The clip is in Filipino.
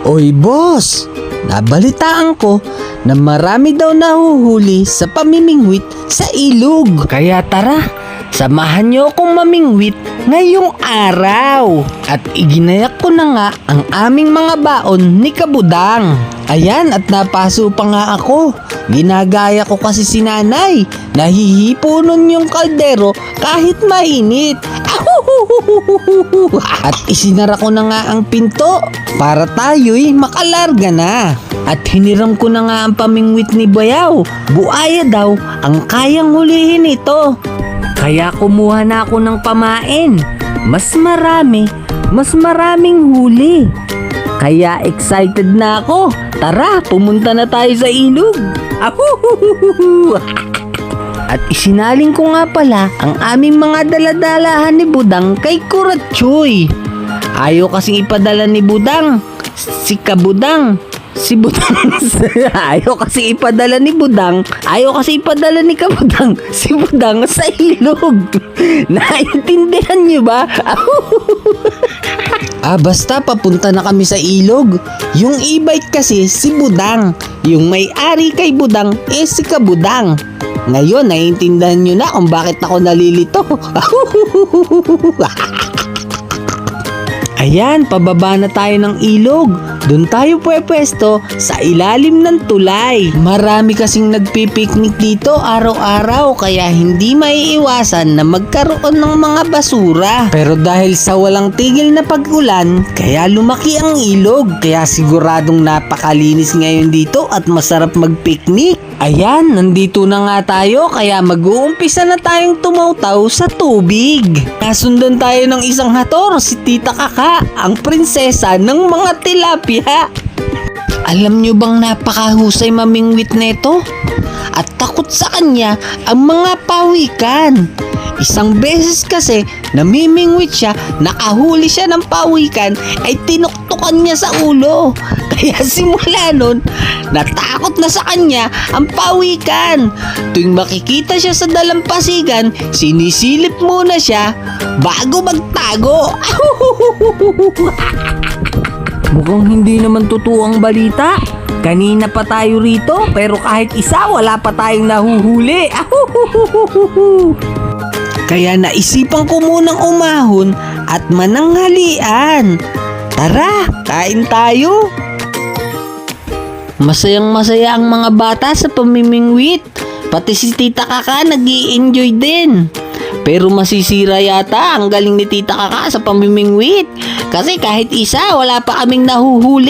Oy boss, nabalitaan ko na marami daw nahuhuli sa pamimingwit sa ilog. Kaya tara, samahan niyo akong mamingwit ngayong araw. At iginayak ko na nga ang aming mga baon ni Kabudang. Ayan, at napaso pa nga ako. Ginagaya ko kasi si nanay. Nahihipo nun yung kaldero kahit mainit. At isinara ko na nga ang pinto para tayo'y makalarga na. At hiniram ko na nga ang pamingwit ni Bayaw. Buaya daw ang kayang hulihin ito. Kaya kumuha na ako ng pamain. Mas maraming huli. Kaya excited na ako. Tara, pumunta na tayo sa ilog. At isinaling ko nga pala ang aming mga daladalahan ni Budang kay Kuratchoy. Ayaw kasing ipadala ni Budang si Kabudang. Si Budang ayaw kasi ipadala ni Budang. Ayaw kasi ipadala ni Kabudang si Budang sa ilog. Naintindihan niyo ba? Basta papunta na kami sa ilog. Yung e-bike kasi si Budang. Yung may-ari kay Budang si Kabudang. Ngayon, naiintindihan nyo na kung bakit ako nalilito. Ayan, pababa na tayo ng ilog. Doon tayo pwesto sa ilalim ng tulay. Marami kasing nagpipiknik dito araw-araw, kaya hindi maiiwasan na magkaroon ng mga basura. Pero dahil sa walang tigil na pag-ulan, kaya lumaki ang ilog. Kaya siguradong napakalinis ngayon dito at masarap magpiknik. Ayan, nandito na nga tayo, kaya mag-uumpisa na tayong tumawtaw sa tubig. Nasundan tayo ng isang hator, si Tita Kaka, ang prinsesa ng mga tilapia. Alam nyo bang napakahusay mamingwit neto? At takot sa kanya ang mga pawikan. Isang beses kasi namimingwit siya, nakahuli siya ng pawikan, ay tinuktukan niya sa ulo. Kaya simula nun, natakot na sa kanya ang pawikan. Tuwing makikita siya sa dalampasigan, sinisilip muna siya bago magtago. Mukhang hindi naman totoo ang balita. Kanina pa tayo rito, pero kahit isa wala pa tayong nahuhuli. Kaya naisipan ko munang umahon at mananghalian. Tara, kain tayo. Masayang-masaya ang mga bata sa pamimingwit. Pati si Tita Kaka nag-i-enjoy din. Pero masisira yata ang galing ni Tita Kaka sa pamimingwit. Kasi kahit isa, wala pa kaming nahuhuli.